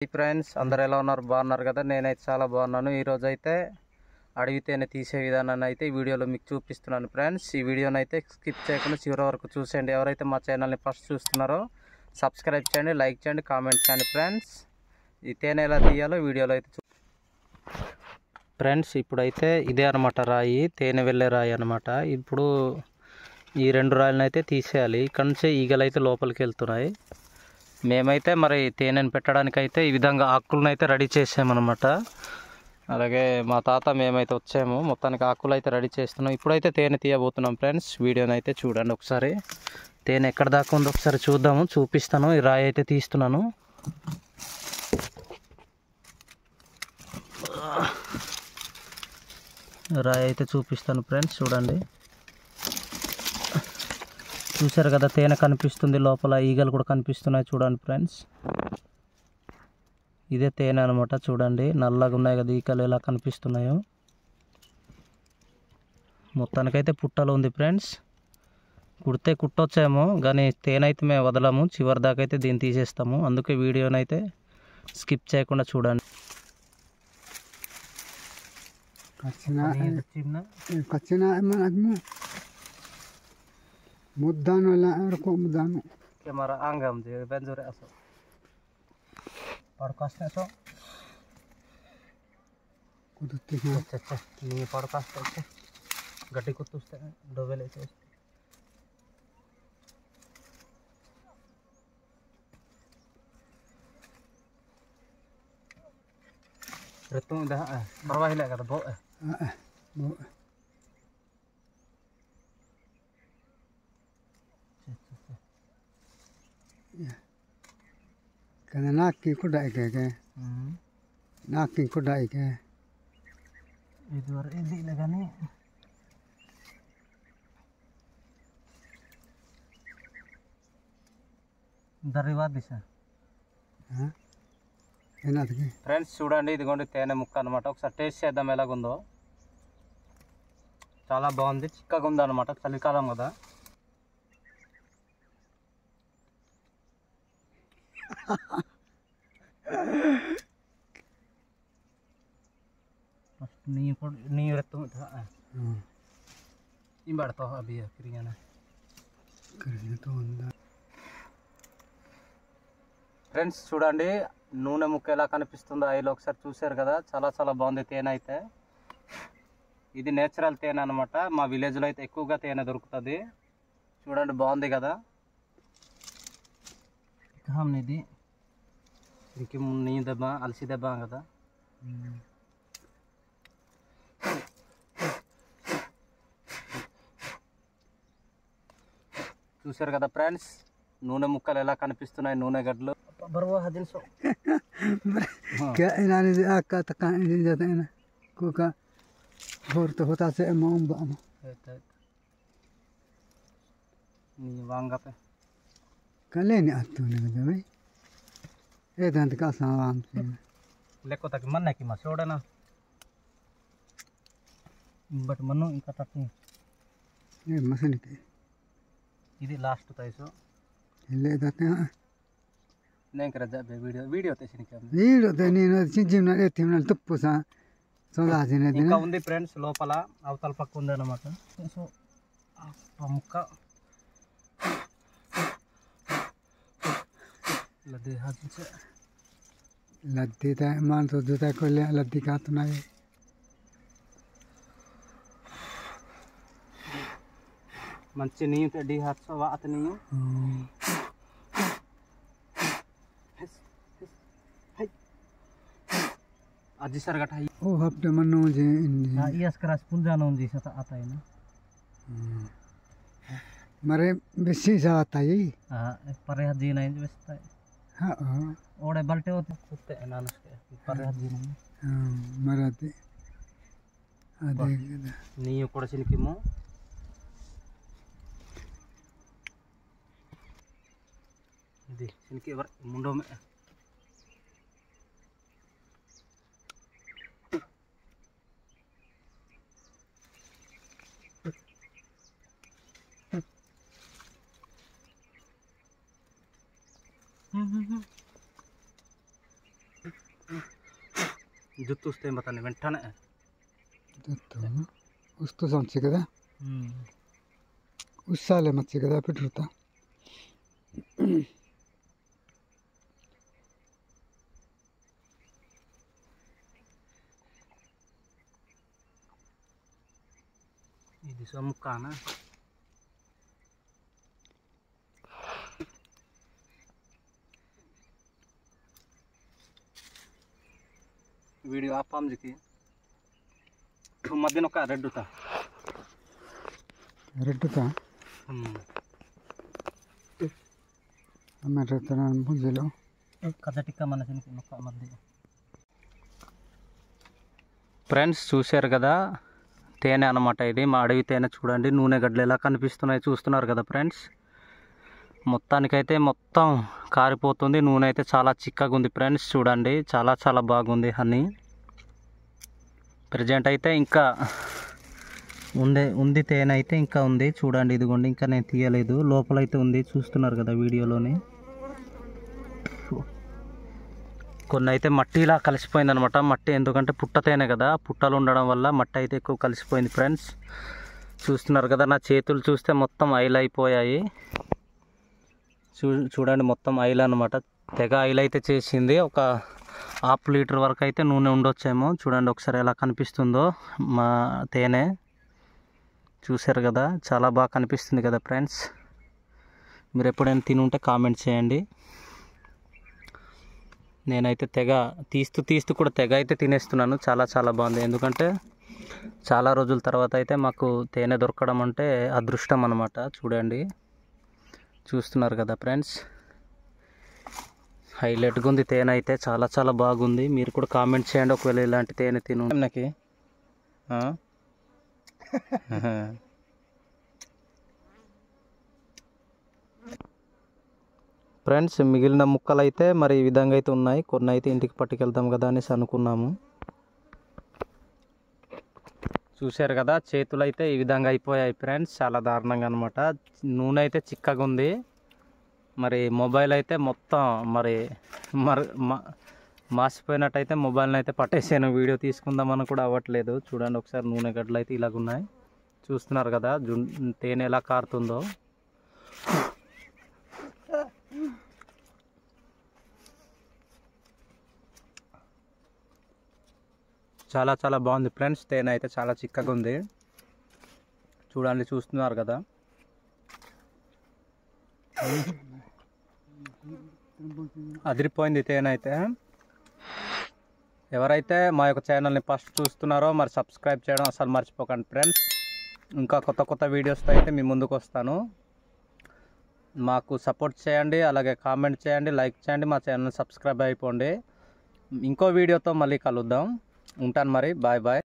Friends అందరు ఎలా ఉన్నారు? బాగున్నారు కదా? నేనైతే చాలా బాగున్నాను. ఈరోజు అయితే అడిగితేనే తీసే విధానాన్ని అయితే ఈ వీడియోలో మీకు చూపిస్తున్నాను ఫ్రెండ్స్. ఈ వీడియోని అయితే స్కిప్ చేయకుండా చివరి వరకు చూసేయండి. ఎవరైతే మా ఛానల్ని ఫస్ట్ చూస్తున్నారో సబ్స్క్రైబ్ చేయండి, లైక్ చేయండి, కామెంట్ చేయండి ఫ్రెండ్స్. ఈ తేనె ఎలా తీయాలో వీడియోలో అయితే ఫ్రెండ్స్. ఇప్పుడైతే ఇదే అనమాట రాయి, తేనె వెళ్ళే రాయి అనమాట. ఇప్పుడు ఈ రెండు రాయిలను అయితే తీసేయాలి. ఇక్కడ నుంచి ఈగలు అయితే లోపలికి వెళ్తున్నాయి. మేమైతే మరి తేనెను పెట్టడానికైతే ఈ విధంగా ఆకులను అయితే రెడీ చేసామన్నమాట. అలాగే మా తాత మేమైతే వచ్చాము, మొత్తానికి ఆకులు అయితే రెడీ చేస్తున్నాం. ఇప్పుడైతే తేనె తీయబోతున్నాం ఫ్రెండ్స్. వీడియోని అయితే చూడండి ఒకసారి. తేనె ఎక్కడ దాకా ఉందో ఒకసారి చూద్దాము, చూపిస్తాను. ఈ రాయి అయితే తీస్తున్నాను. రాయి అయితే చూపిస్తాను ఫ్రెండ్స్, చూడండి. చూసారు కదా, తేనె కనిపిస్తుంది, లోపల ఈగలు కూడా కనిపిస్తున్నాయి. చూడండి ఫ్రెండ్స్, ఇదే తేనె అనమాట. చూడండి, నల్లగా ఉన్నాయి కదా ఈగలు ఎలా కనిపిస్తున్నాయో. మొత్తానికైతే పుట్టలో ఉంది ఫ్రెండ్స్. కుడితే కుట్టొచ్చేమో, కానీ తేనె అయితే మేము వదలము. చివరి దాకా అయితే దీన్ని తీసేస్తాము. అందుకే వీడియోని అయితే స్కిప్ చేయకుండా చూడండి. Mudano la erko mudano. Kamera anggam je benzure aso. Podcast aso. Kudutte ha. अच्छा ni podcast aso. Gatti kutuste dovele aso. Retung dah bawah hilak kata bo. Bo. Kana nakki kudai ke. Nakki kudai ke. Itu war ini lagani. Dari wadisa. Hah? Enadki. Friends చూడండి, ఇదిగోండి తేనె ముక్క అనమాట. ఒకసారి taste చేద్దాం ఎలాగుందో. చాలా బాగుంది, చిక్కగా ఉందన్నమాట. చలికాలం కదా. నీ రెత్తం ఇంబడతావు అవి క్రియానా ఫ్రెండ్స్. చూడండి నూనె ముక్క ఎలా కనిపిస్తుందో ఆయిల్ ఒకసారి చూసారు కదా. చాలా చాలా బాగుంది తేనె అయితే. ఇది నేచురల్ తేనె అనమాట. మా విలేజ్లో అయితే ఎక్కువగా తేనె దొరుకుతుంది. చూడండి, బాగుంది కదా. ఇది ఇంక నీ దెబ్బ అలసి దెబ్బ కదా. చూసారు కదా ఫ్రెండ్స్, నూనె ముక్కలు ఎలా కనిపిస్తున్నాయి, నూనె గడ్డలు. బరువు హదిన్సో inaani akka takan ini jatena kuka horto hota se maum bana ni wanga pe kaleni attu ne bhai edant ka sawan leko tak manne ki masoda na but manu inka tatni e masani ke idi last taiso le datna నేను కరజా video తీసిన video నేను చించిన ఎత్తిన తుప్పుసా సోదాజిన ఇంకా ఉంది friends. లోపల అవతల పక్క ఉంది అన్నమాట. సో ముక్క లద్ది హాజించే లద్ది తా మాన్ తో జుతా కొలే లద్ది కాతున్నాయి. మంచి నీయు తెడి హాట్సో వాత నీయు आजी सर गठाई ओ हफ्ते मनो जे हां यस क्रस पुंजानो जी सता आता है ना मरे बेसी सा आता है हां परे हजी नहीं बेसता है. हां ओडे बल्टे होते कुत्ते नानस के परे हजी नहीं. हां मराते अदे नीयु कोडसिन किमो दी इनके वर मुंडो में జుత్తు వస్తే మొత్తాన్ని వెంటనే వస్తూ సంచి కదా ఉస్సాలే మచ్చి కదా పెట్టుతా ఇది సొమ్ముకానా వీడియో ఆపాంజికి మధ్యన ఒక రెడ్డుతా పుంజలో కథటిక్క మనిషి మధ్య ఫ్రెండ్స్ చూశారు కదా తేనె అన్నమాట. ఇది మా అడవి తేనె. చూడండి నూనె గడ్డలు ఎలా కనిపిస్తున్నాయి చూస్తున్నారు కదా ఫ్రెండ్స్. మొత్తానికైతే మొత్తం కారిపోతుంది. నూనె అయితే చాలా చిక్కగా ఉంది ఫ్రెండ్స్. చూడండి చాలా చాలా బాగుంది హనీ. ప్రజెంట్ అయితే ఇంకా ఉంది తేనె అయితే ఇంకా ఉంది. చూడండి ఇదిగోండి, ఇంకా నేను తీయలేదు. లోపలైతే ఉంది, చూస్తున్నారు కదా వీడియోలోని. కొన్ని అయితే మట్టి ఇలా కలిసిపోయింది అనమాట. మట్టి ఎందుకంటే పుట్ట తేనె కదా, పుట్టలు ఉండడం వల్ల మట్టి అయితే ఎక్కువ కలిసిపోయింది ఫ్రెండ్స్. చూస్తున్నారు కదా, నా చేతులు చూస్తే మొత్తం ఆయిల్ అయిపోయాయి. చూడండి మొత్తం ఆయిల్ అనమాట. తెగ ఆయిల్ అయితే చేసింది. ఒక 1/2 లీటర్ వరకు అయితే నూనె ఉండొచ్చేమో. చూడండి ఒకసారి ఎలా కనిపిస్తుందో మా తేనె. చూశారు కదా, చాలా బాగా కనిపిస్తుంది కదా ఫ్రెండ్స్. మీరు ఎప్పుడైనా తిని ఉంటే కామెంట్ చేయండి. నేనైతే తెగ తీస్తూ కూడా తెగ అయితే తినేస్తున్నాను. చాలా చాలా బాగుంది. ఎందుకంటే చాలా రోజుల తర్వాత అయితే మాకు తేనె దొరకడం అంటే అదృష్టం అన్నమాట. చూడండి చూస్తున్నారు కదా ఫ్రెండ్స్, హైలైట్గా ఉంది తేనె అయితే. చాలా చాలా బాగుంది. మీరు కూడా కామెంట్ చేయండి ఒకవేళ ఇలాంటి తేనె తిను. నాకు ఫ్రెండ్స్ మిగిలిన ముక్కలు అయితే మరి ఈ విధంగా అయితే ఉన్నాయి. కొన్ని అయితే ఇంటికి పట్టుకెళ్తాం కదా అనేసి అనుకున్నాము. చూశారు కదా, చేతులు అయితే ఈ విధంగా అయిపోయాయి ఫ్రెండ్స్. చాలా దారుణంగా అనమాట. నూనె అయితే చిక్కగా ఉంది. మరి మొబైల్ అయితే మొత్తం మాసిపోయినట్టయితే మొబైల్ని అయితే పట్టేసాను. వీడియో తీసుకుందామని కూడా అవ్వట్లేదు. చూడండి ఒకసారి నూనె గడ్డలు అయితే ఇలాగున్నాయి. చూస్తున్నారు కదా తేనె ఎలా కారుతుందో. చాలా చాలా బాగుంది ఫ్రెండ్స్. తేనె అయితే చాలా చిక్కగా ఉంది. చూడండి చూస్తున్నారు కదా. అదిరిపోయింది తేనె అయితే. ఎవరైతే మా యొక్క ఛానల్ని ఫస్ట్ చూస్తున్నారో మరి సబ్స్క్రైబ్ చేయడం అసలు మర్చిపోకండి ఫ్రెండ్స్. ఇంకా కొత్త కొత్త వీడియోస్తో అయితే మీ ముందుకు వస్తాను. మాకు సపోర్ట్ చేయండి, అలాగే కామెంట్ చేయండి, లైక్ చేయండి, మా ఛానల్ని సబ్స్క్రైబ్ అయిపోండి. ఇంకో వీడియోతో మళ్ళీ కలుద్దాం. ఉంటాను మరి, బాయ్ బాయ్.